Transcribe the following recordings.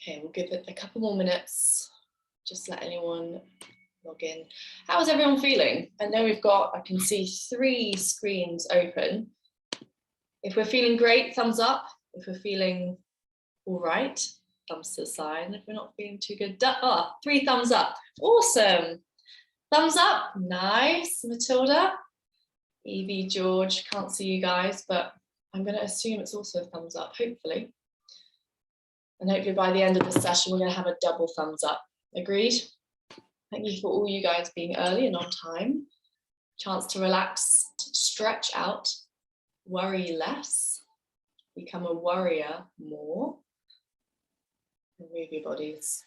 Okay, we'll give it a couple more minutes. Just let anyone log in. How is everyone feeling? I know I can see 3 screens open. If we're feeling great, thumbs up. If we're feeling all right, thumbs to the side. And if we're not feeling too good, 3 thumbs up. Awesome. Thumbs up. Nice. Matilda, Evie, George, can't see you guys, but I'm going to assume it's also a thumbs up, hopefully. And hopefully by the end of the session, we're going to have a double thumbs up. Agreed? Thank you for all you guys being early and on time. Chance to relax, stretch out, worry less, become a worrier more, and move your bodies.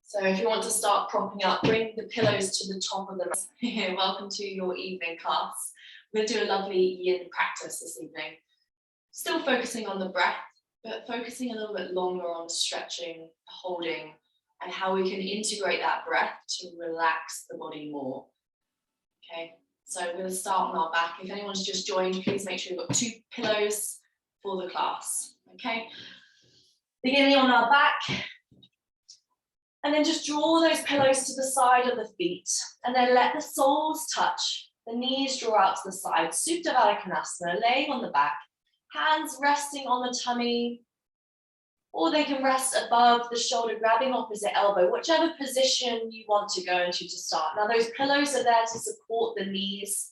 So if you want to start propping up, bring the pillows to the top of the mat. Welcome to your evening class. We're going to do a lovely yin practice this evening. Still focusing on the breath, but focusing a little bit longer on stretching, holding, and how we can integrate that breath to relax the body more. Okay, so we're going to start on our back. If anyone's just joined, please make sure you've got 2 pillows for the class. Okay, beginning on our back, and then just draw those pillows to the side of the feet, and then let the soles touch. The knees draw out to the side. Supta Baddha Konasana, laying on the back, hands resting on the tummy, or they can rest above the shoulder, grabbing opposite elbow, whichever position you want to go into to start. Now those pillows are there to support the knees,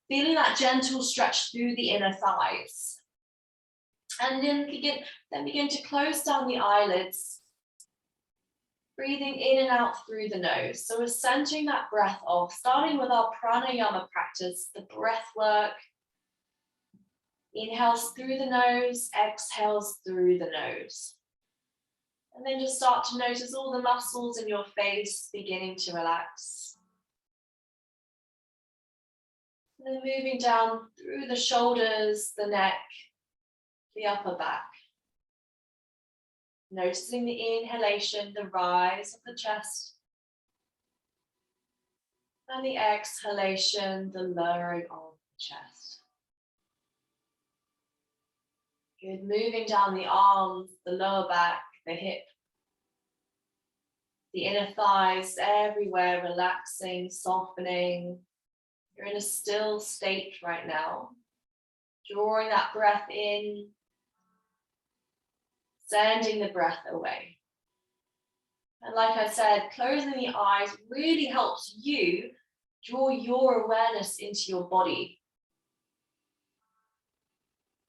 feeling that gentle stretch through the inner thighs. And then begin to close down the eyelids, breathing in and out through the nose. So we're centering that breath off, starting with our pranayama practice, the breath work. Inhales through the nose, exhales through the nose. And then just start to notice all the muscles in your face beginning to relax. And then moving down through the shoulders, the neck, the upper back. Noticing the inhalation, the rise of the chest. And the exhalation, the lowering of the chest. Good, moving down the arms, the lower back, the hip, the inner thighs, everywhere, relaxing, softening. You're in a still state right now. Drawing that breath in, sending the breath away. And like I said, closing the eyes really helps you draw your awareness into your body.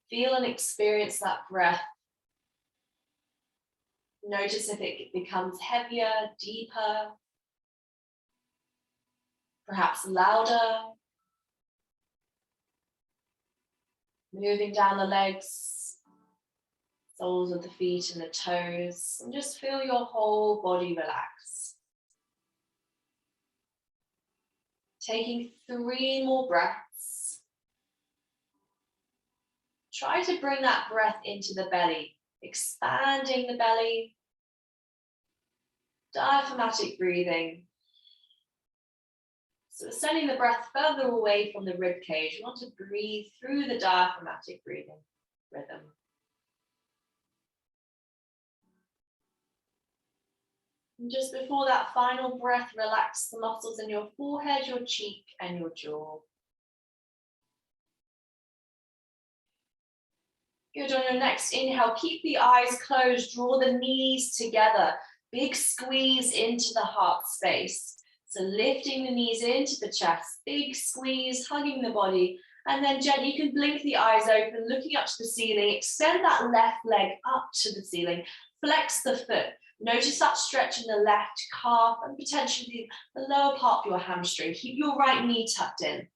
Feel and experience that breath. Notice if it becomes heavier, deeper, perhaps louder. Moving down the legs, soles of the feet and the toes, and just feel your whole body relax. Taking 3 more breaths. Try to bring that breath into the belly, expanding the belly, diaphragmatic breathing. So we're sending the breath further away from the rib cage. You want to breathe through the diaphragmatic breathing rhythm. And just before that final breath, relax the muscles in your forehead, your cheek, and your jaw. Good, on your next inhale, keep the eyes closed, draw the knees together, big squeeze into the heart space. So lifting the knees into the chest, big squeeze, hugging the body, and then gently you can blink the eyes open, looking up to the ceiling, extend that left leg up to the ceiling, flex the foot, notice that stretch in the left calf and potentially the lower part of your hamstring. Keep your right knee tucked in.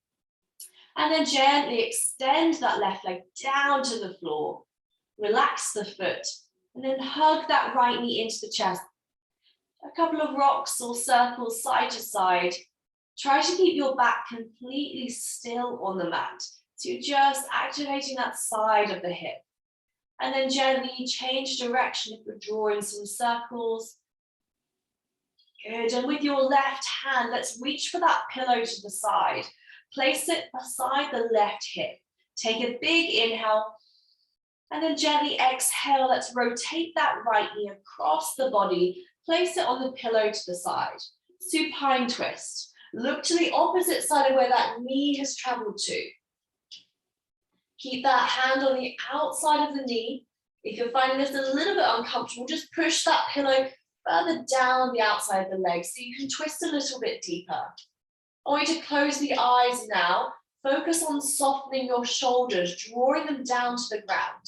And then gently extend that left leg down to the floor, relax the foot, and then hug that right knee into the chest. A couple of rocks or circles side to side. Try to keep your back completely still on the mat. So you're just activating that side of the hip. And then gently change direction if you're drawing some circles. Good, and with your left hand, let's reach for that pillow to the side. Place it beside the left hip. Take a big inhale And then gently exhale, let's rotate that right knee across the body. Place it on the pillow to the side. Supine twist. Look to the opposite side of where that knee has traveled to. Keep that hand on the outside of the knee. If you're finding this a little bit uncomfortable, just push that pillow further down the outside of the leg so you can twist a little bit deeper. I want you to close the eyes now. Focus on softening your shoulders, drawing them down to the ground.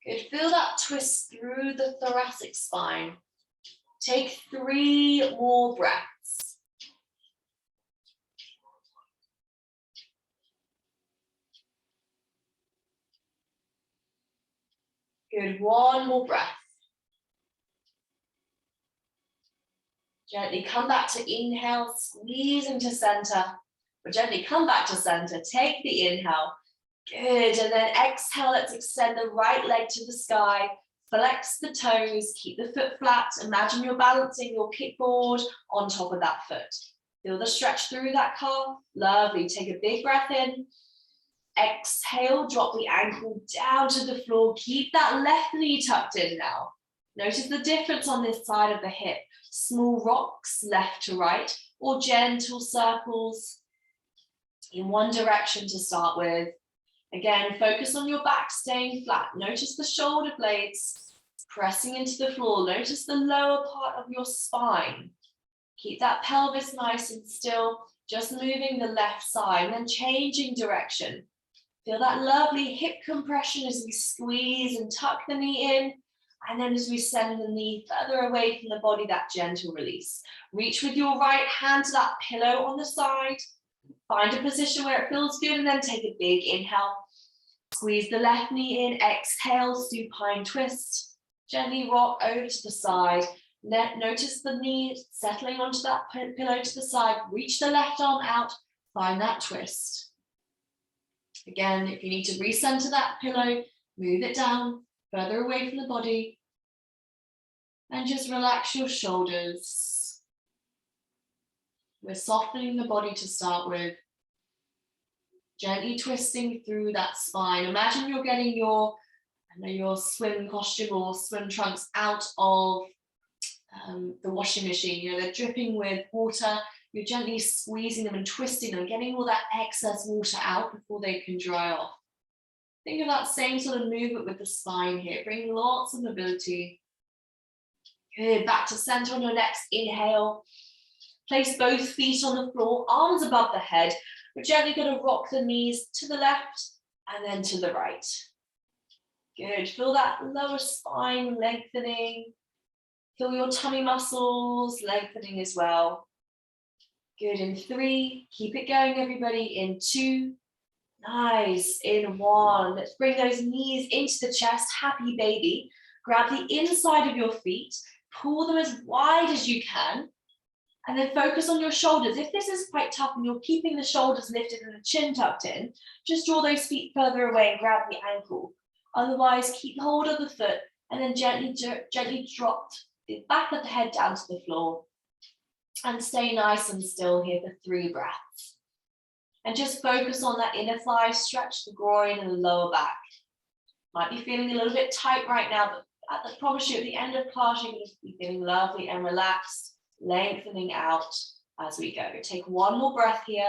Good, feel that twist through the thoracic spine. Take 3 more breaths. Good, 1 more breath. Gently come back to inhale, squeeze into center. But gently come back to center, take the inhale. Good, and then exhale, let's extend the right leg to the sky. Flex the toes, keep the foot flat. Imagine you're balancing your kickboard on top of that foot. Feel the stretch through that calf. Lovely, take a big breath in. Exhale, drop the ankle down to the floor. Keep that left knee tucked in now. Notice the difference on this side of the hip. Small rocks left to right or gentle circles in one direction to start with. Again, focus on your back staying flat. Notice the shoulder blades pressing into the floor. Notice the lower part of your spine. Keep that pelvis nice and still, just moving the left side and then changing direction. Feel that lovely hip compression as we squeeze and tuck the knee in. And then as we send the knee further away from the body, that gentle release. Reach with your right hand to that pillow on the side. Find a position where it feels good and then take a big inhale. Squeeze the left knee in, exhale, supine twist. Gently rock over to the side. Notice the knee settling onto that pillow to the side. Reach the left arm out, find that twist. Again, if you need to recenter that pillow, move it down, further away from the body. And just relax your shoulders. We're softening the body to start with. Gently twisting through that spine. Imagine you're getting your swim costume or swim trunks out of the washing machine. You know, they're dripping with water. You're gently squeezing them and twisting them, getting all that excess water out before they can dry off. Think of that same sort of movement with the spine here. Bring lots of mobility. Good, back to center on your next inhale. Place both feet on the floor, arms above the head. We're gently going to rock the knees to the left and then to the right. Good, feel that lower spine lengthening. Feel your tummy muscles lengthening as well. Good, in 3, keep it going everybody, in 2, nice, in 1. Let's bring those knees into the chest, happy baby. Grab the inside of your feet, pull them as wide as you can, and then focus on your shoulders. If this is quite tough and you're keeping the shoulders lifted and the chin tucked in, just draw those feet further away and grab the ankle. Otherwise, keep hold of the foot and then gently drop the back of the head down to the floor. And stay nice and still here for 3 breaths. And just focus on that inner thigh, stretch the groin and the lower back. Might be feeling a little bit tight right now, but I promise you at the end of class, you're going to be feeling lovely and relaxed, lengthening out as we go. Take 1 more breath here.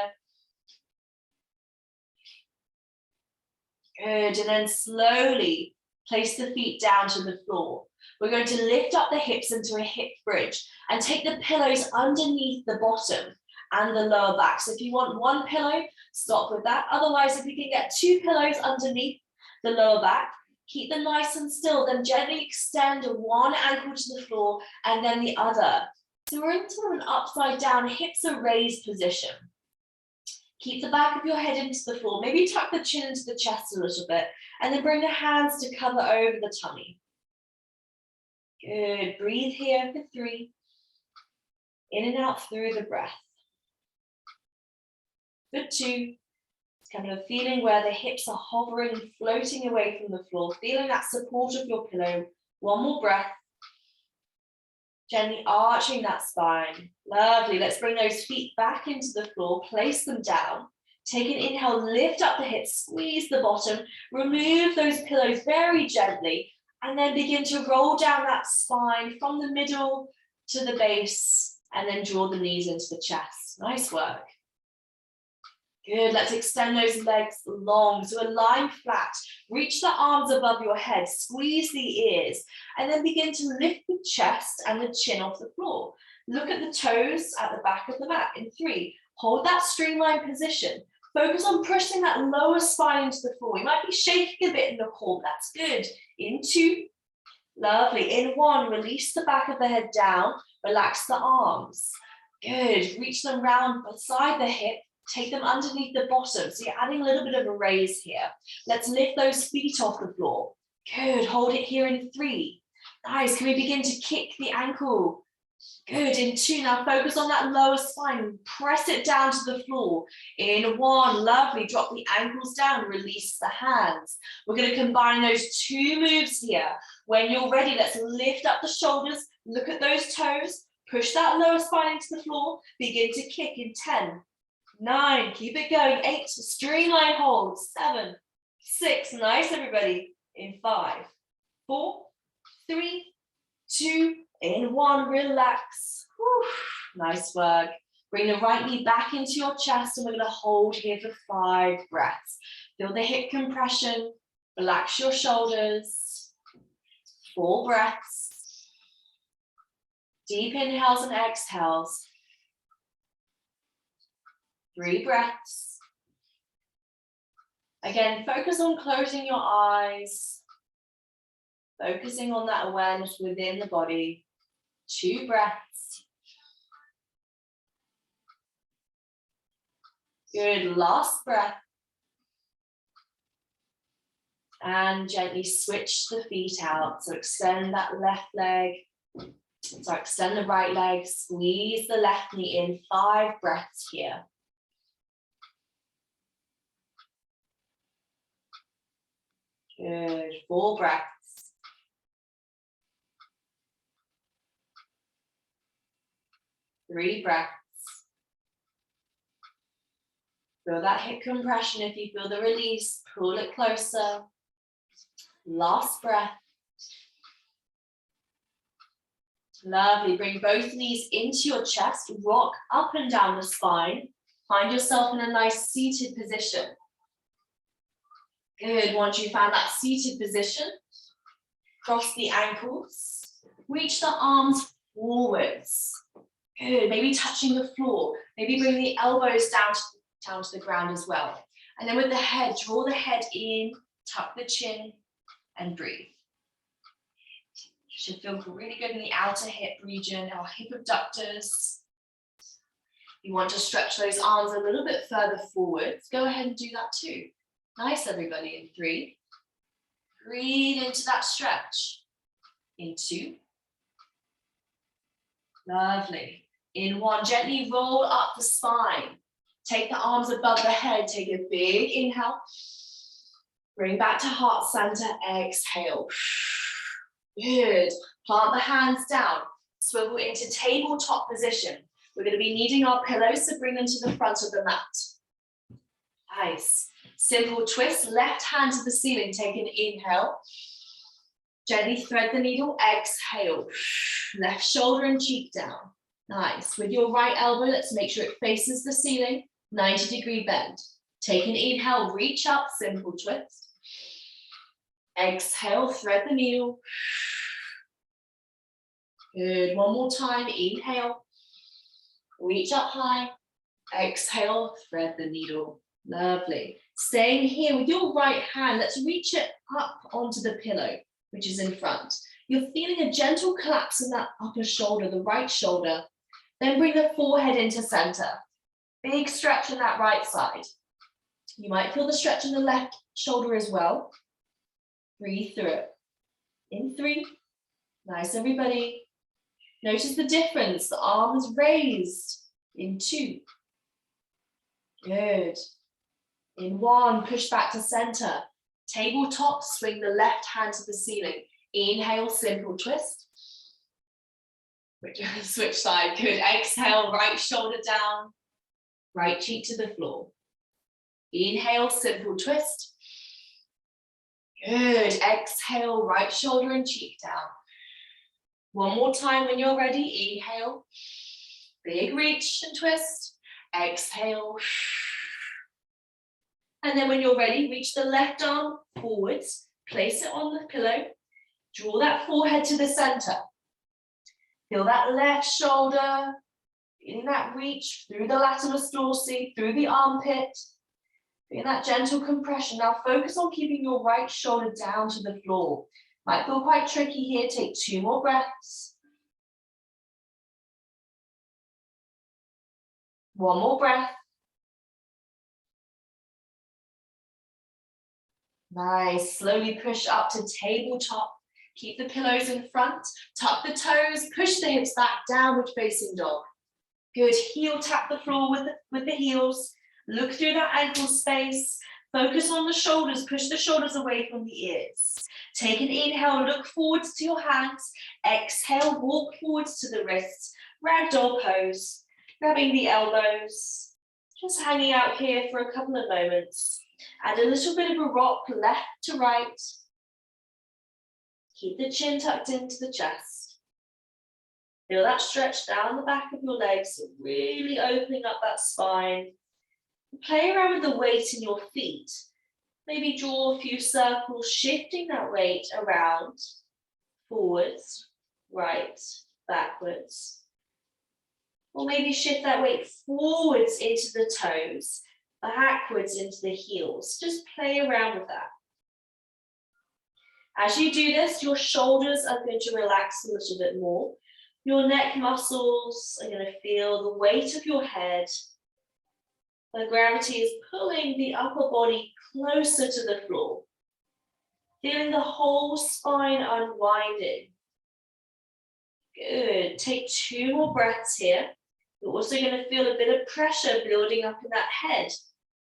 Good, and then slowly place the feet down to the floor. We're going to lift up the hips into a hip bridge and take the pillows underneath the bottom and the lower back. So if you want 1 pillow, stop with that. Otherwise, if you can get 2 pillows underneath the lower back, keep them nice and still, then gently extend one ankle to the floor and then the other. So we're in sort of an upside down, hips are raised position. Keep the back of your head into the floor. Maybe tuck the chin into the chest a little bit and then bring the hands to cover over the tummy. Good, breathe here for 3. In and out through the breath. For 2, it's kind of a feeling where the hips are hovering and floating away from the floor, feeling that support of your pillow. 1 more breath. Gently arching that spine. Lovely, let's bring those feet back into the floor, place them down. Take an inhale, lift up the hips, squeeze the bottom, remove those pillows very gently, and then begin to roll down that spine from the middle to the base, and then draw the knees into the chest. Nice work. Good, let's extend those legs long. So a line flat, reach the arms above your head, squeeze the ears, and then begin to lift the chest and the chin off the floor. Look at the toes at the back of the mat in 3. Hold that streamlined position. Focus on pushing that lower spine into the floor. You might be shaking a bit in the core, that's good. In 2, lovely. In 1, release the back of the head down, relax the arms. Good, reach them round beside the hip, take them underneath the bottom. So you're adding a little bit of a raise here. Let's lift those feet off the floor. Good, hold it here in 3. Nice, can we begin to kick the ankle? Good, in 2, now focus on that lower spine, press it down to the floor. In 1, lovely, drop the ankles down, release the hands. We're gonna combine those 2 moves here. When you're ready, let's lift up the shoulders, look at those toes, push that lower spine into the floor, begin to kick in 10, 9, keep it going, 8, streamline hold, 7, 6, nice everybody, in 5, 4, 3, 2, in 1, relax. Whew. Nice work. Bring the right knee back into your chest, and we're going to hold here for 5 breaths. Feel the hip compression, relax your shoulders. 4 breaths. Deep inhales and exhales. 3 breaths. Again, focus on closing your eyes, focusing on that awareness within the body. 2 breaths. Good, last breath. And gently switch the feet out. So extend that left leg. So extend the right leg, squeeze the left knee in. 5 breaths here. Good, 4 breaths. 3 breaths. Feel that hip compression. If you feel the release, pull it closer. Last breath. Lovely. Bring both knees into your chest. Rock up and down the spine. Find yourself in a nice seated position. Good. Once you found that seated position, cross the ankles. Reach the arms forwards. Good, maybe touching the floor. Maybe bring the elbows down to the ground as well. And then with the head, draw the head in, tuck the chin, and breathe. Should feel really good in the outer hip region, our hip abductors. You want to stretch those arms a little bit further forwards. Go ahead and do that too. Nice, everybody, in 3. Breathe into that stretch. In 2. Lovely. In 1, gently roll up the spine. Take the arms above the head. Take a big inhale. Bring back to heart center. Exhale. Good. Plant the hands down. Swivel into tabletop position. We're going to be kneading our pillows, so bring them to the front of the mat. Nice. Simple twist. Left hand to the ceiling. Take an inhale. Gently thread the needle. Exhale. Left shoulder and cheek down. Nice. With your right elbow, let's make sure it faces the ceiling. 90-degree bend. Take an inhale, reach up, simple twist. Exhale, thread the needle. Good. 1 more time. Inhale. Reach up high. Exhale, thread the needle. Lovely. Staying here with your right hand, let's reach it up onto the pillow, which is in front. You're feeling a gentle collapse in that upper shoulder, the right shoulder. Then bring the forehead into center. Big stretch in that right side. You might feel the stretch in the left shoulder as well. Breathe through it. In 3. Nice, everybody. Notice the difference. The arm is raised. In 2. Good. In 1, push back to center. Tabletop, swing the left hand to the ceiling. Inhale, simple twist. Switch side, good. Exhale, right shoulder down, right cheek to the floor. Inhale, simple twist. Good. Exhale, right shoulder and cheek down. One more time when you're ready. Inhale. Big reach and twist. Exhale. And then when you're ready, reach the left arm forwards. Place it on the pillow. Draw that forehead to the center. Feel that left shoulder. Feeling that reach through the latissimus dorsi, through the armpit. Feeling that gentle compression. Now focus on keeping your right shoulder down to the floor. Might feel quite tricky here. Take 2 more breaths. 1 more breath. Nice. Slowly push up to tabletop. Keep the pillows in front. Tuck the toes. Push the hips back. Downward facing dog. Good. Heel tap the floor with the heels. Look through that ankle space. Focus on the shoulders. Push the shoulders away from the ears. Take an inhale. Look forwards to your hands. Exhale. Walk forwards to the wrists. Ragdoll pose. Grabbing the elbows. Just hanging out here for a couple of moments. Add a little bit of a rock left to right. Keep the chin tucked into the chest. Feel that stretch down the back of your legs, really opening up that spine. Play around with the weight in your feet. Maybe draw a few circles, shifting that weight around, forwards, right, backwards. Or maybe shift that weight forwards into the toes, backwards into the heels. Just play around with that. As you do this, your shoulders are going to relax a little bit more. Your neck muscles are going to feel the weight of your head. The gravity is pulling the upper body closer to the floor. Feeling the whole spine unwinding. Good. Take 2 more breaths here. You're also going to feel a bit of pressure building up in that head.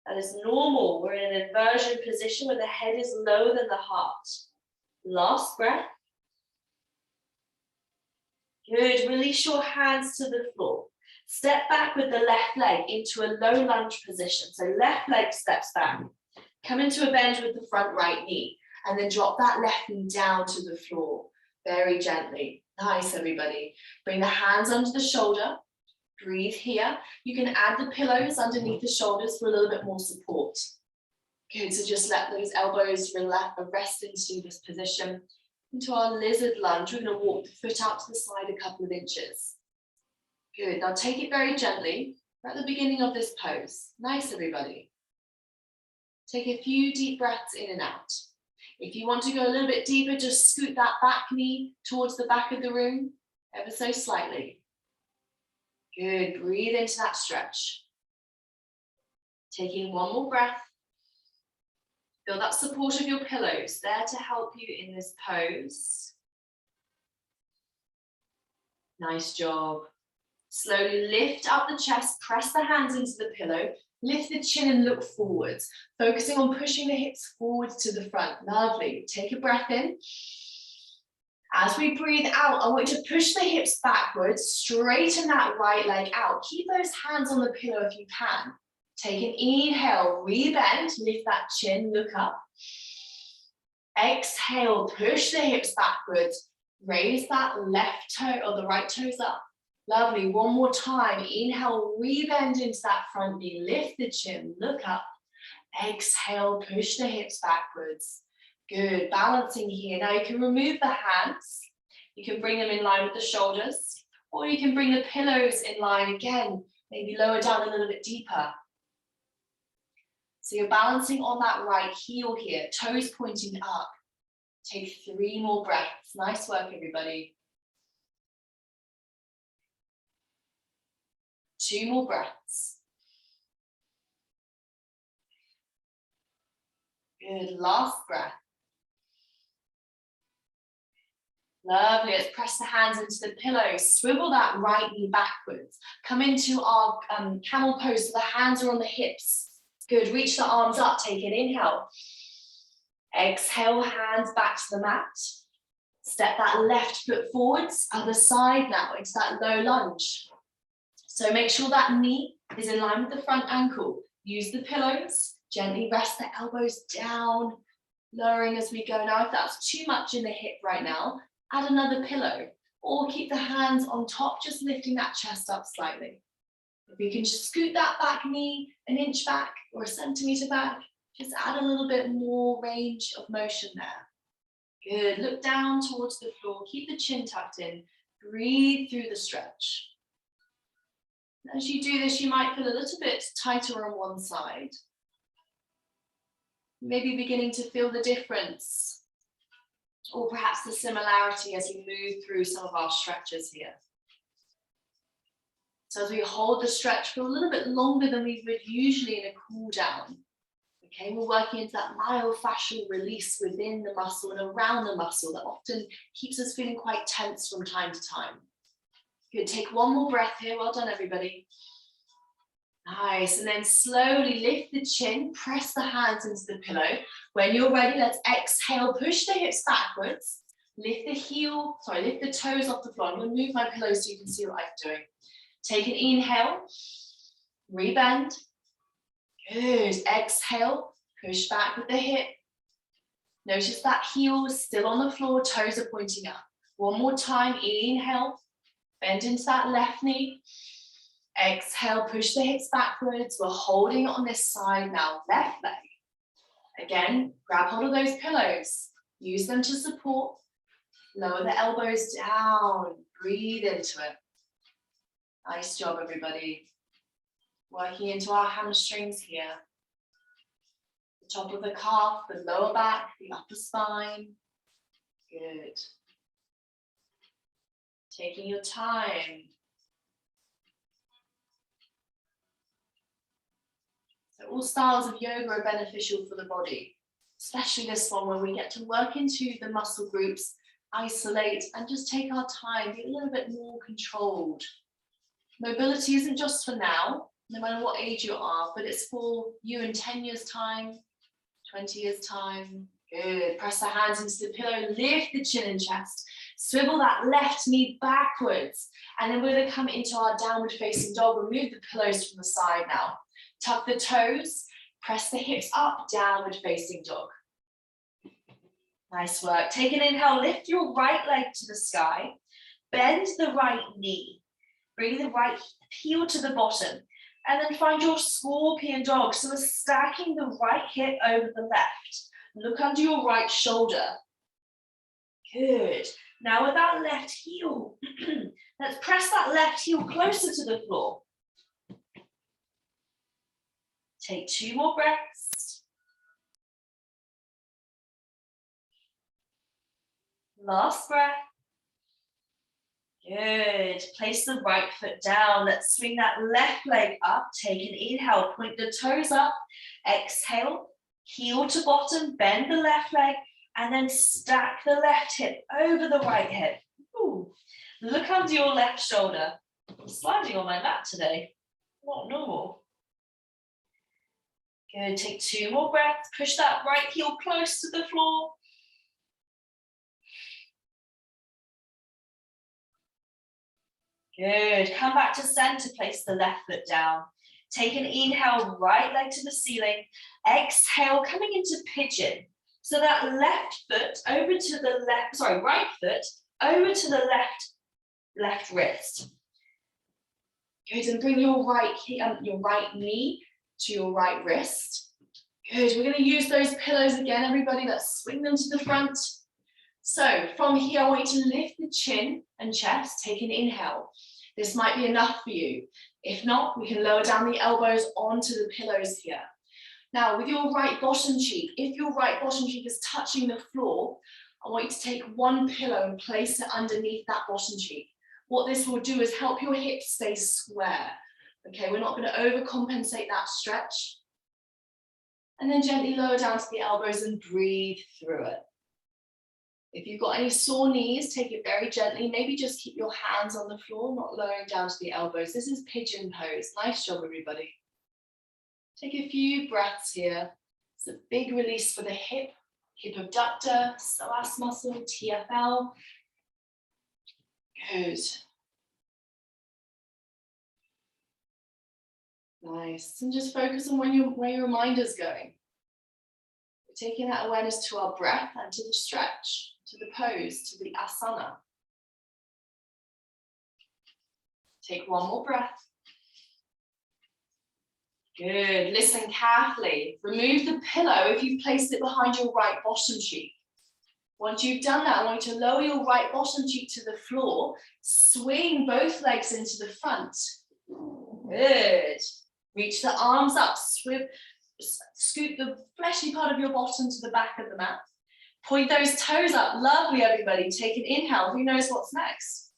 That is normal. We're in an inversion position where the head is lower than the heart. Last breath. Good. Release your hands to the floor. Step back with the left leg into a low lunge position. So left leg steps back. Come into a bend with the front right knee. And then drop that left knee down to the floor. Very gently. Nice, everybody. Bring the hands under the shoulder. Breathe here. You can add the pillows underneath the shoulders for a little bit more support. Good, so just let those elbows rest into this position. Into our lizard lunge, we're going to walk the foot out to the side a couple of inches. Good, now take it very gently. We're at the beginning of this pose. Nice, everybody. Take a few deep breaths in and out. If you want to go a little bit deeper, just scoot that back knee towards the back of the room, ever so slightly. Good, breathe into that stretch. Taking 1 more breath. Feel that support of your pillows there to help you in this pose. Nice job. Slowly lift up the chest, press the hands into the pillow, lift the chin and look forwards, focusing on pushing the hips forwards to the front. Lovely. Take a breath in. As we breathe out, I want you to push the hips backwards, straighten that right leg out. Keep those hands on the pillow if you can. Take an inhale, rebend, lift that chin, look up. Exhale, push the hips backwards. Raise that left toe or the right toes up. Lovely, 1 more time. Inhale, rebend into that front knee, lift the chin, look up. Exhale, push the hips backwards. Good, balancing here. Now you can remove the hands. You can bring them in line with the shoulders, or you can bring the pillows in line again, maybe lower down a little bit deeper. So you're balancing on that right heel here, toes pointing up. Take 3 more breaths. Nice work, everybody. 2 more breaths. Good, last breath. Lovely, let's press the hands into the pillows. Swivel that right knee backwards. Come into our camel pose so the hands are on the hips. Good, reach the arms up, take an inhale. Exhale, hands back to the mat. Step that left foot forwards, other side now into that low lunge. So make sure that knee is in line with the front ankle. Use the pillows, Gently rest the elbows down, lowering as we go. Now, if that's too much in the hip right now, add another pillow or keep the hands on top, just lifting that chest up slightly. If you can just scoot that back knee an inch back or a centimeter back, just add a little bit more range of motion there. Good, look down towards the floor, keep the chin tucked in, breathe through the stretch. As you do this, you might feel a little bit tighter on one side. Maybe beginning to feel the difference, or perhaps the similarity as we move through some of our stretches here. So as we hold the stretch for a little bit longer than we would usually in a cool down, okay, we're working into that myofascial release within the muscle and around the muscle that often keeps us feeling quite tense from time to time. Good, take one more breath here. Well done, everybody. Nice, and then slowly lift the chin, press the hands into the pillow. When you're ready, let's exhale, push the hips backwards, lift the toes off the floor. I'm going to move my pillow so you can see what I'm doing. Take an inhale, rebend. Good, exhale, push back with the hip. Notice that heel is still on the floor, toes are pointing up. One more time, inhale, bend into that left knee. Exhale, push the hips backwards. We're holding it on this side now, left leg. Again, grab hold of those pillows. Use them to support. Lower the elbows down. Breathe into it. Nice job, everybody. Working into our hamstrings here. The top of the calf, the lower back, the upper spine. Good. Taking your time. So all styles of yoga are beneficial for the body, especially this one where we get to work into the muscle groups, isolate, and just take our time, be a little bit more controlled. Mobility isn't just for now, no matter what age you are, but it's for you in 10 years' time, 20 years' time. Good. Press the hands into the pillow, lift the chin and chest. Swivel that left knee backwards. And then we're going to come into our downward facing dog. Remove the pillows from the side now. Tuck the toes, press the hips up, downward facing dog. Nice work. Take an inhale, lift your right leg to the sky. Bend the right knee. Bring the right heel to the bottom. And then find your scorpion dog. So we're stacking the right hip over the left. Look under your right shoulder. Good. Now with that left heel, let's press that left heel closer to the floor. Take 2 more breaths. Last breath. Good. Place the right foot down. Let's swing that left leg up. Take an inhale. Point the toes up. Exhale. Heel to bottom. Bend the left leg. And then stack the left hip over the right hip. Ooh. Look under your left shoulder. I'm sliding on my mat today. Not normal. Good. Take 2 more breaths. Push that right heel close to the floor. Good. Come back to center. Place the left foot down. Take an inhale, right leg to the ceiling. Exhale, coming into pigeon. So that left foot over to the left, right foot over to the left wrist. Good, and bring your right knee to your right wrist. Good, we're going to use those pillows again, everybody. Let's swing them to the front. So from here, I want you to lift the chin and chest. Take an inhale. This might be enough for you. If not, we can lower down the elbows onto the pillows here. Now, with your right bottom cheek, if your right bottom cheek is touching the floor, I want you to take one pillow and place it underneath that bottom cheek. What this will do is help your hips stay square. Okay, we're not going to overcompensate that stretch. And then gently lower down to the elbows and breathe through it. If you've got any sore knees, take it very gently. Maybe just keep your hands on the floor, not lowering down to the elbows. This is pigeon pose. Nice job, everybody. Take a few breaths here. It's a big release for the hip abductor, psoas muscle, TFL. Good. Nice. And just focus on where your mind is going. We're taking that awareness to our breath and to the stretch, to the pose, to the asana. Take one more breath. Good. Listen carefully. Remove the pillow if you've placed it behind your right bottom cheek. Once you've done that, I want you to lower your right bottom cheek to the floor. Swing both legs into the front. Good. Reach the arms up. Scoot the fleshy part of your bottom to the back of the mat. Point those toes up. Lovely, everybody. Take an inhale. Who knows what's next?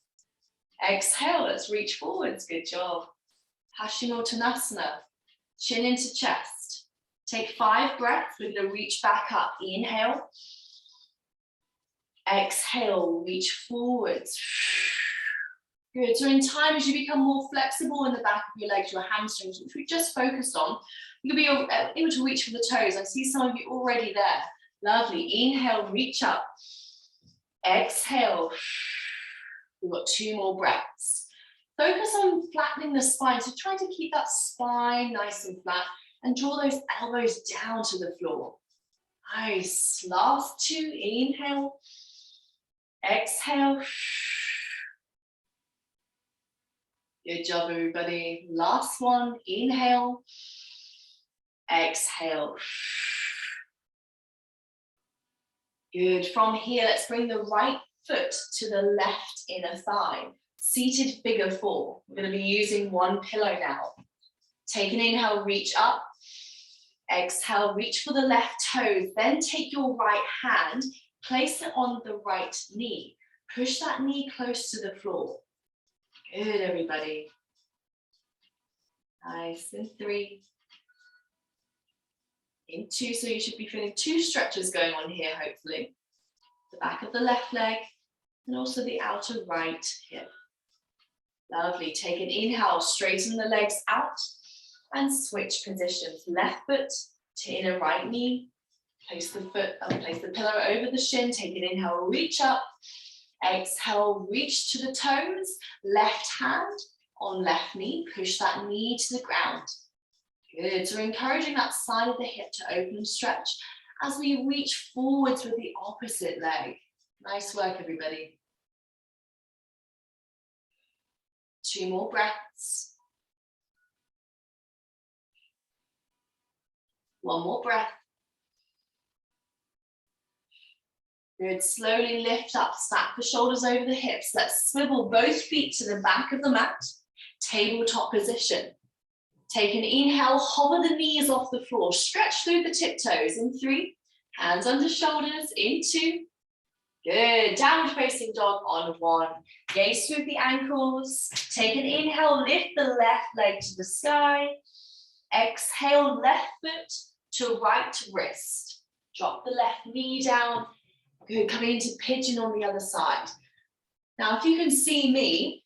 Exhale. Let's reach forwards. Good job. Paschimottanasana. Chin into chest. Take 5 breaths. We're going to reach back up. Inhale. Exhale. Reach forwards. Good. So in time, as you become more flexible in the back of your legs, your hamstrings, which we just focused on, you'll be able to reach for the toes. I see some of you already there. Lovely. Inhale, reach up. Exhale. We've got 2 more breaths. Focus on flattening the spine. So try to keep that spine nice and flat and draw those elbows down to the floor. Nice. Last 2. Inhale. Exhale. Good job, everybody. Last one. Inhale. Exhale. Good. From here, let's bring the right foot to the left inner thigh. Seated figure 4. We're going to be using 1 pillow now. Take an inhale, reach up. Exhale, reach for the left toes. Then take your right hand, place it on the right knee. Push that knee close to the floor. Good, everybody. Nice. In 3. In 2, so you should be feeling 2 stretches going on here, hopefully. The back of the left leg and also the outer right hip. Lovely. Take an inhale, straighten the legs out and switch positions. Left foot to inner right knee. Place the pillow over the shin. Take an inhale, reach up. Exhale, reach to the toes. Left hand on left knee. Push that knee to the ground. Good. So we're encouraging that side of the hip to open and stretch as we reach forwards with the opposite leg. Nice work, everybody. 2 more breaths. 1 more breath. Good. Slowly lift up, stack the shoulders over the hips. Let's swivel both feet to the back of the mat. Tabletop position. Take an inhale, hover the knees off the floor. Stretch through the tiptoes. In 3, hands under shoulders. In 2. Good. Downward facing dog on 1. Gaze through the ankles. Take an inhale, lift the left leg to the sky. Exhale, left foot to right wrist. Drop the left knee down. Good. Coming into pigeon on the other side. Now, if you can see me,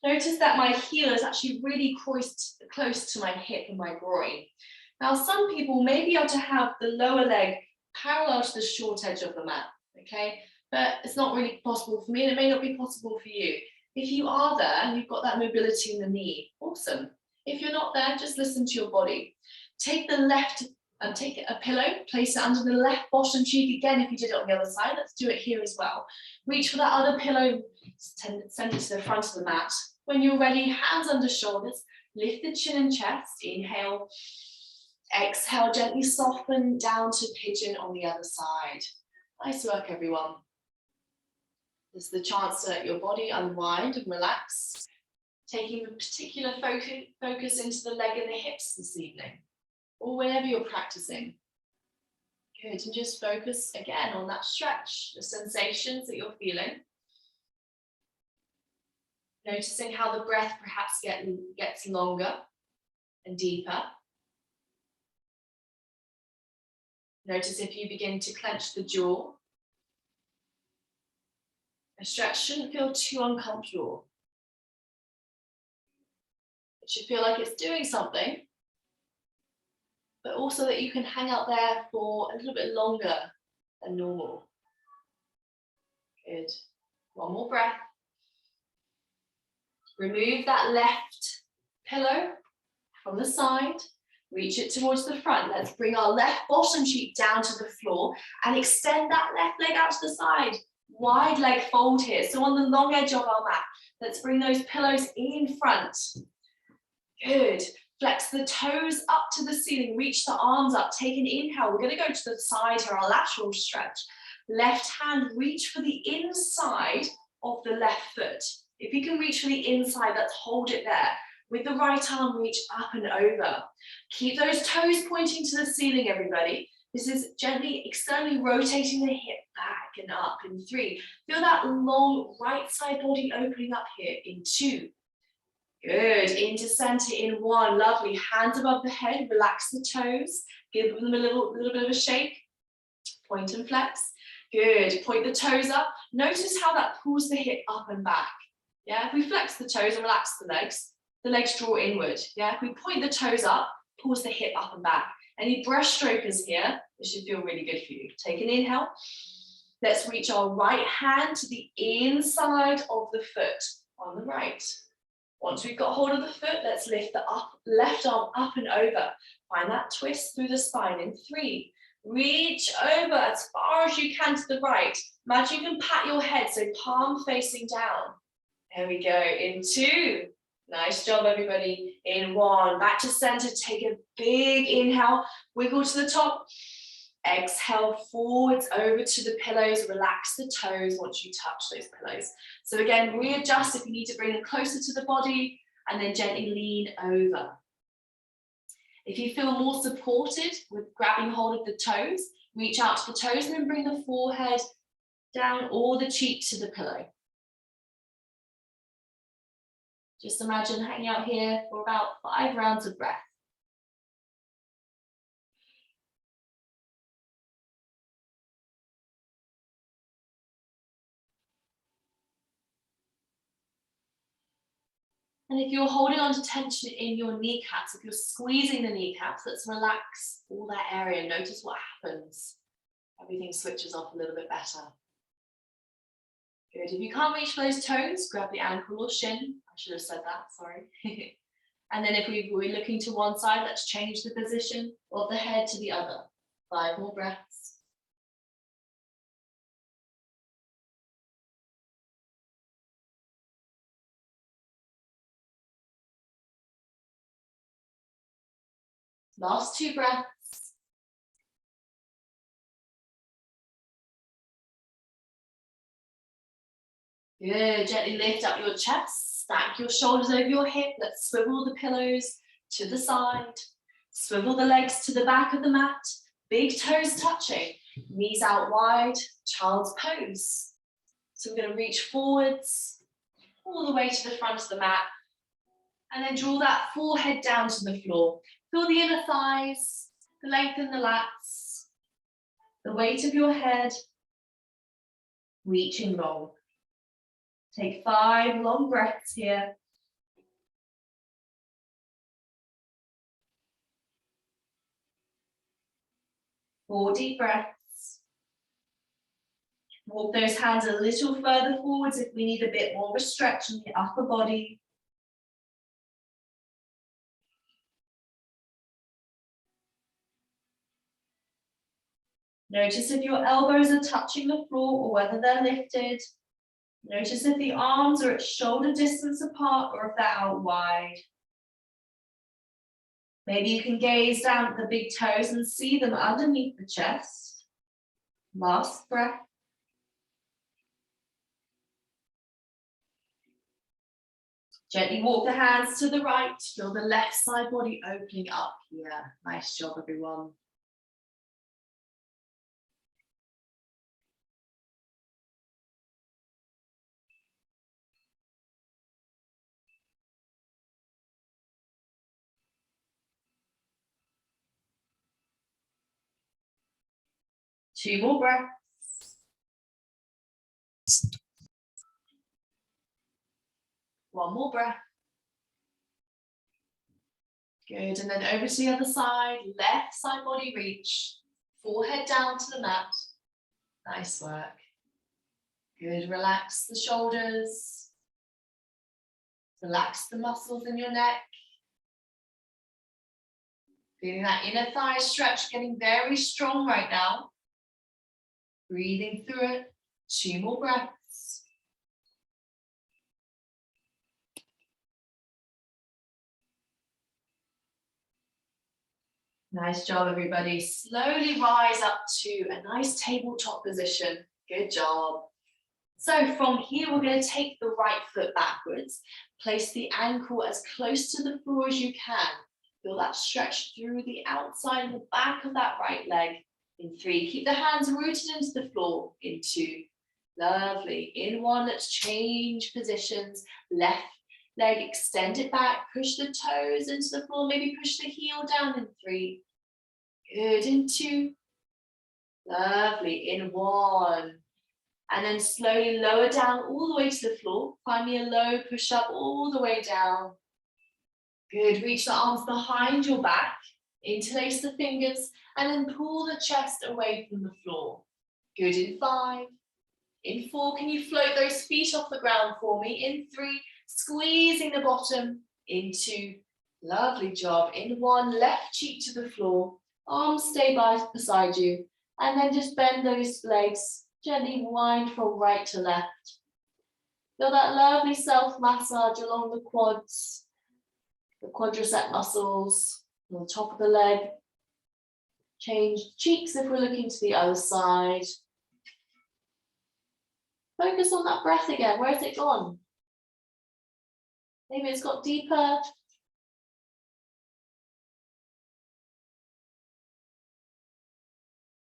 notice that my heel is actually really close to my hip and my groin. Now, some people may be able to have the lower leg parallel to the short edge of the mat, okay? But it's not really possible for me, and it may not be possible for you. If you are there and you've got that mobility in the knee, awesome. If you're not there, just listen to your body. Take the left and take a pillow, place it under the left bottom cheek. Again, if you did it on the other side, let's do it here as well. Reach for that other pillow, send it to the front of the mat. When you're ready, hands under shoulders, lift the chin and chest. Inhale, exhale, gently soften down to pigeon on the other side. Nice work, everyone. This is the chance to let your body unwind and relax, taking a particular focus into the leg and the hips this evening, or wherever you're practicing. Good, and just focus again on that stretch, the sensations that you're feeling. Noticing how the breath perhaps gets longer and deeper. Notice if you begin to clench the jaw. A stretch shouldn't feel too uncomfortable. It should feel like it's doing something, but also that you can hang out there for a little bit longer than normal. Good. 1 more breath. Remove that left pillow from the side, reach it towards the front. Let's bring our left bottom cheek down to the floor and extend that left leg out to the side. Wide leg fold here. So on the long edge of our mat, let's bring those pillows in front. Good. Flex the toes up to the ceiling, reach the arms up, take an inhale. We're going to go to the side here, our lateral stretch. Left hand, reach for the inside of the left foot. If you can reach for the inside, let's hold it there. With the right arm, reach up and over. Keep those toes pointing to the ceiling, everybody. This is gently externally rotating the hip back and up in 3. Feel that long right side body opening up here in 2. Good, into center in 1, lovely. Hands above the head, relax the toes. Give them a little bit of a shake. Point and flex. Good, point the toes up. Notice how that pulls the hip up and back. Yeah, if we flex the toes and relax the legs draw inward. Yeah, if we point the toes up, pulls the hip up and back. Any breaststrokers here, this should feel really good for you. Take an inhale. Let's reach our right hand to the inside of the foot on the right. Once we've got hold of the foot, let's lift the left arm up and over. Find that twist through the spine in 3. Reach over as far as you can to the right. Imagine you can pat your head, so palm facing down. There we go, in 2. Nice job, everybody. In 1, back to center, take a big inhale, wiggle to the top. Exhale forwards over to the pillows, relax the toes once you touch those pillows. So again, readjust if you need to bring them closer to the body and then gently lean over. If you feel more supported with grabbing hold of the toes, reach out to the toes and then bring the forehead down or the cheek to the pillow. Just imagine hanging out here for about 5 rounds of breath. And if you're holding on to tension in your kneecaps, if you're squeezing the kneecaps, let's relax all that area. Notice what happens. Everything switches off a little bit better. Good. If you can't reach for those toes, grab the ankle or shin. I should have said that, sorry. And then if we're looking to one side, let's change the position of the head to the other. 5 more breaths. Last 2 breaths. Good, gently lift up your chest, stack your shoulders over your hip. Let's swivel the pillows to the side. Swivel the legs to the back of the mat. Big toes touching, knees out wide, child's pose. So we're going to reach forwards, all the way to the front of the mat. And then draw that forehead down to the floor. Feel the inner thighs, the lengthen the lats, the weight of your head, reaching long. Take 5 long breaths here. Four deep breaths. Walk those hands a little further forwards if we need a bit more of a stretch in the upper body. Notice if your elbows are touching the floor or whether they're lifted. Notice if the arms are at shoulder distance apart or if they're out wide. Maybe you can gaze down at the big toes and see them underneath the chest. Last breath. Gently walk the hands to the right. Feel the left side body opening up here. Nice job, everyone. Two more breaths. One more breath. Good, and then over to the other side, left side body reach, forehead down to the mat. Nice work. Good, relax the shoulders. Relax the muscles in your neck. Feeling that inner thigh stretch, getting very strong right now. Breathing through it. 2 more breaths. Nice job, everybody. Slowly rise up to a nice tabletop position. Good job. So from here, we're going to take the right foot backwards. Place the ankle as close to the floor as you can. Feel that stretch through the outside and the back of that right leg. In 3, keep the hands rooted into the floor. In 2, lovely. In 1, let's change positions. Left leg, extend it back. Push the toes into the floor. Maybe push the heel down in 3. Good. In 2. Lovely. In 1. And then slowly lower down all the way to the floor. Find me a low push up all the way down. Good. Reach the arms behind your back. Interlace the fingers and then pull the chest away from the floor. Good. In 5. In 4, can you float those feet off the ground for me? In 3, squeezing the bottom. In 2, lovely job. In 1, left cheek to the floor. Arms stay beside you. And then just bend those legs. Gently wind from right to left. Feel that lovely self-massage along the quads, the quadricep muscles, on the top of the leg. Change cheeks if we're looking to the other side. Focus on that breath again. Where's it gone? Maybe it's got deeper.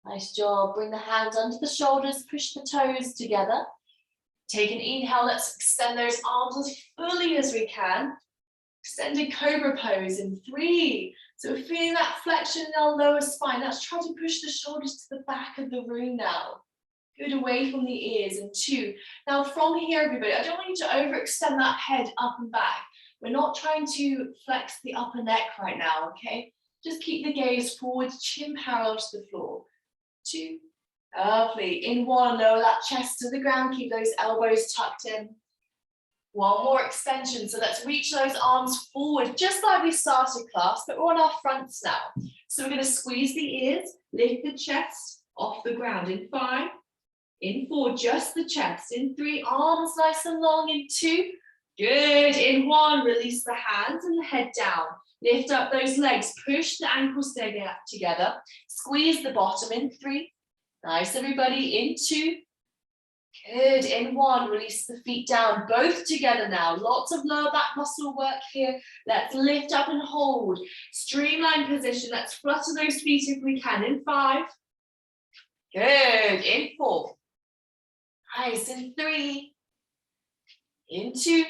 Nice job. Bring the hands under the shoulders, push the toes together. Take an inhale. Let's extend those arms as fully as we can. Extended cobra pose in 3. So we're feeling that flexion in our lower spine. Let's try to push the shoulders to the back of the room now. Good, away from the ears in 2. Now from here, everybody, I don't want you to overextend that head up and back. We're not trying to flex the upper neck right now, okay? Just keep the gaze forward, chin parallel to the floor. 2, lovely. In 1, lower that chest to the ground, keep those elbows tucked in. 1 more extension, so let's reach those arms forward, just like we started class, but we're on our fronts now. So we're going to squeeze the ears, lift the chest off the ground in 5, in 4, just the chest, in 3, arms nice and long, in 2, good, in 1, release the hands and the head down. Lift up those legs, push the ankles together, squeeze the bottom in 3. Nice, everybody, in 2. Good, in 1, release the feet down, both together now. Lots of lower back muscle work here. Let's lift up and hold. Streamline position, let's flutter those feet if we can, in 5. Good, in 4. Nice, in 3. In 2.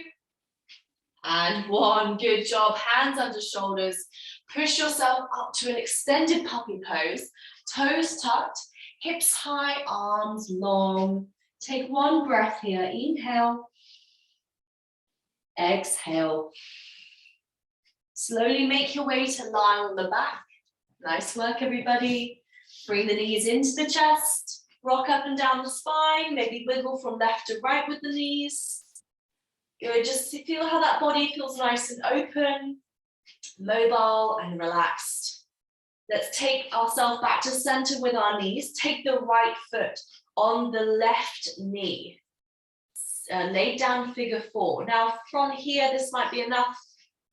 And 1, good job, hands under shoulders. Push yourself up to an extended puppy pose. Toes tucked, hips high, arms long. Take 1 breath here, inhale. Exhale. Slowly make your way to lie on the back. Nice work, everybody. Bring the knees into the chest. Rock up and down the spine. Maybe wiggle from left to right with the knees. Good, just feel how that body feels nice and open, mobile and relaxed. Let's take ourselves back to center with our knees. Take the right foot on the left knee. Lay down figure 4. Now from here, this might be enough.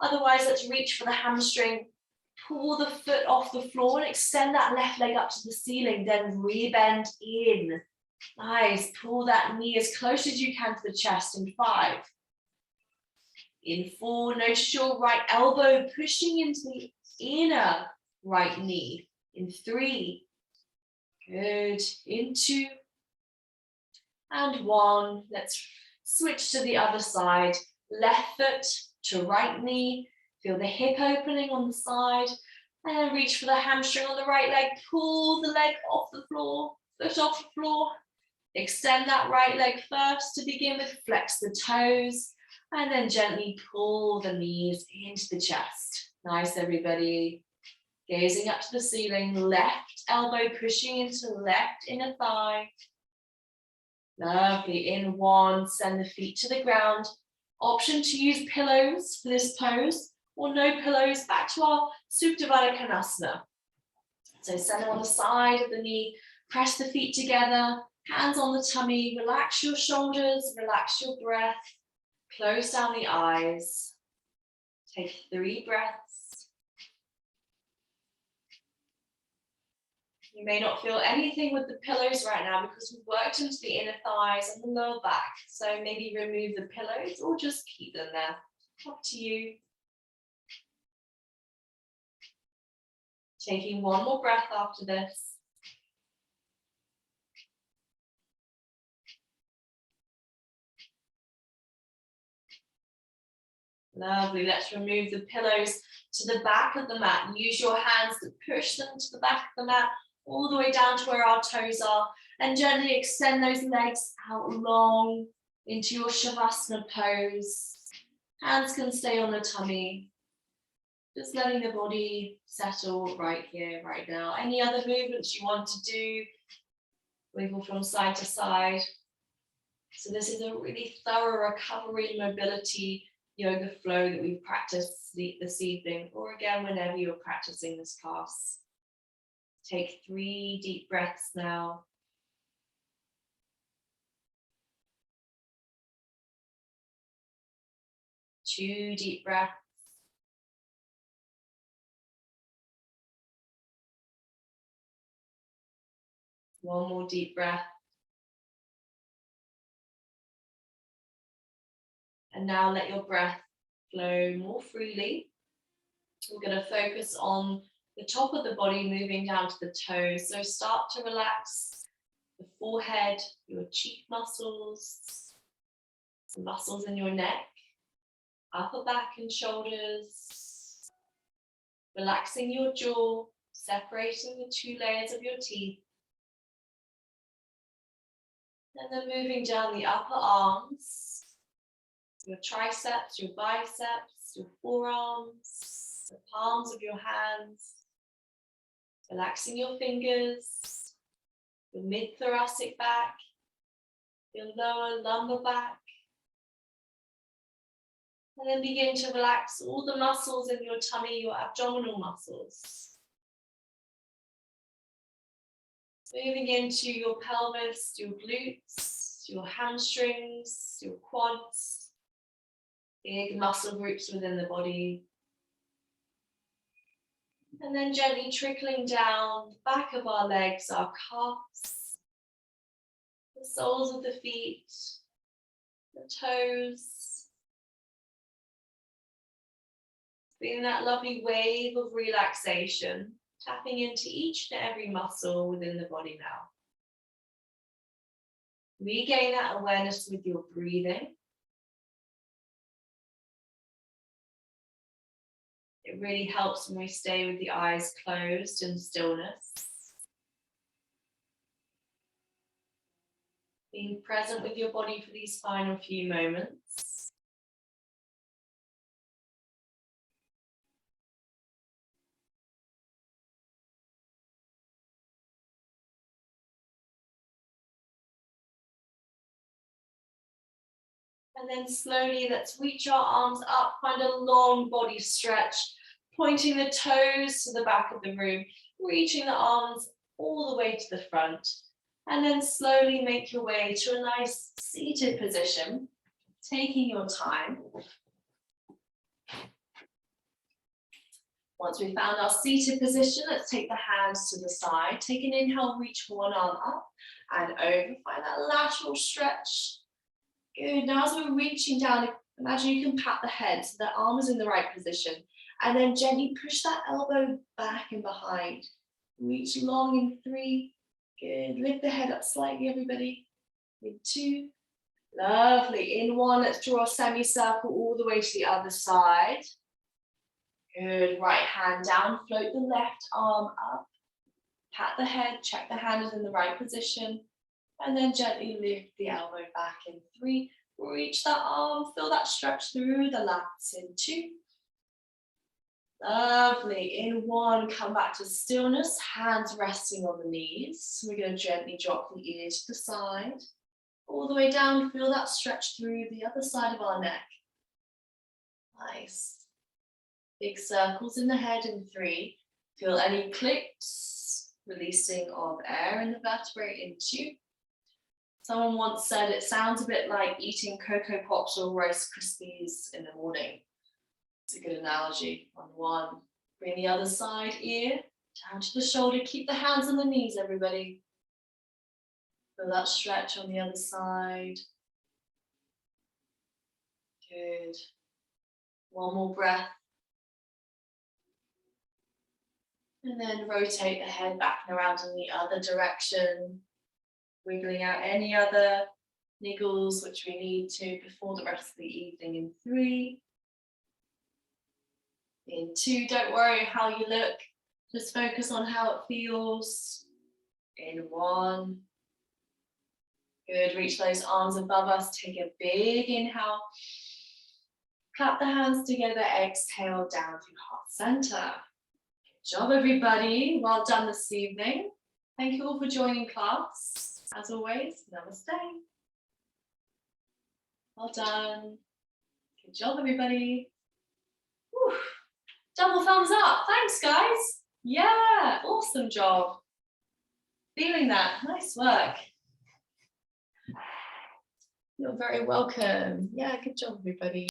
Otherwise, let's reach for the hamstring. Pull the foot off the floor and extend that left leg up to the ceiling. Then rebend in. Nice, pull that knee as close as you can to the chest in 5. In 4, notice your right elbow pushing into the inner right knee. In 3, good. In 2, and 1. Let's switch to the other side. Left foot to right knee. Feel the hip opening on the side. And then reach for the hamstring on the right leg. Pull the leg off the floor, foot off the floor. Extend that right leg first to begin with. Flex the toes. And then gently pull the knees into the chest. Nice, everybody. Gazing up to the ceiling, left elbow pushing into left inner thigh. Lovely, in 1, send the feet to the ground. Option to use pillows for this pose, or no pillows, back to our Supine Twist. So send them on the side of the knee, press the feet together, hands on the tummy, relax your shoulders, relax your breath, close down the eyes. Take 3 breaths. You may not feel anything with the pillows right now because we've worked into the inner thighs and the lower back. So maybe remove the pillows or just keep them there. Up to you. Taking one more breath after this. Lovely. Let's remove the pillows to the back of the mat. Use your hands to push them to the back of the mat, all the way down to where our toes are, and gently extend those legs out long into your Shavasana pose. Hands can stay on the tummy. Just letting the body settle right here, right now. Any other movements you want to do, wiggle from side to side. So this is a really thorough recovery and mobility yoga flow that we've practiced this evening, or again, whenever you're practicing this class. Take 3 deep breaths now. Two deep breaths. One more deep breath. And now let your breath flow more freely. We're going to focus on the top of the body moving down to the toes. So start to relax the forehead, your cheek muscles, the muscles in your neck, upper back and shoulders. Relaxing your jaw, separating the 2 layers of your teeth. And then moving down the upper arms, your triceps, your biceps, your forearms, the palms of your hands. Relaxing your fingers, your mid-thoracic back, your lower lumbar back. And then begin to relax all the muscles in your tummy, your abdominal muscles. Moving into your pelvis, your glutes, your hamstrings, your quads, big muscle groups within the body. And then gently trickling down the back of our legs, our calves, the soles of the feet, the toes. Feeling that lovely wave of relaxation, tapping into each and every muscle within the body now. Regain that awareness with your breathing. It really helps when we stay with the eyes closed in stillness. Being present with your body for these final few moments. And then slowly let's reach our arms up, find a long body stretch, pointing the toes to the back of the room, reaching the arms all the way to the front. And then slowly make your way to a nice seated position, taking your time. Once we've found our seated position, let's take the hands to the side. Take an inhale, reach one arm up and over. Find that lateral stretch. Good. Now as we're reaching down, imagine you can pat the head so the arm is in the right position. And then gently push that elbow back and behind. Reach long in 3. Good. Lift the head up slightly, everybody. In 2. Lovely. In 1, let's draw a semicircle all the way to the other side. Good. Right hand down. Float the left arm up. Pat the head. Check the hand is in the right position. And then gently lift the elbow back in 3. Reach that arm. Feel that stretch through the lats in 2. Lovely. In 1, come back to stillness, hands resting on the knees. So we're going to gently drop the ears to the side, all the way down. Feel that stretch through the other side of our neck. Nice. Big circles in the head in 3. Feel any clicks, releasing of air in the vertebrae in 2. Someone once said it sounds a bit like eating Cocoa Pops or Rice Krispies in the morning. It's a good analogy on 1. Bring the other side ear down to the shoulder. Keep the hands on the knees, everybody. Feel that stretch on the other side. Good. One more breath. And then rotate the head back and around in the other direction. Wiggling out any other niggles which we need to before the rest of the evening in 3. In 2, don't worry how you look. Just focus on how it feels. In 1. Good, reach those arms above us. Take a big inhale. Clap the hands together. Exhale down through heart center. Good job, everybody. Well done this evening. Thank you all for joining class. As always, namaste. Well done. Good job, everybody. Whew. Double thumbs up. Thanks, guys. Yeah, awesome job. Feeling that. Nice work. You're very welcome. Yeah, good job, everybody.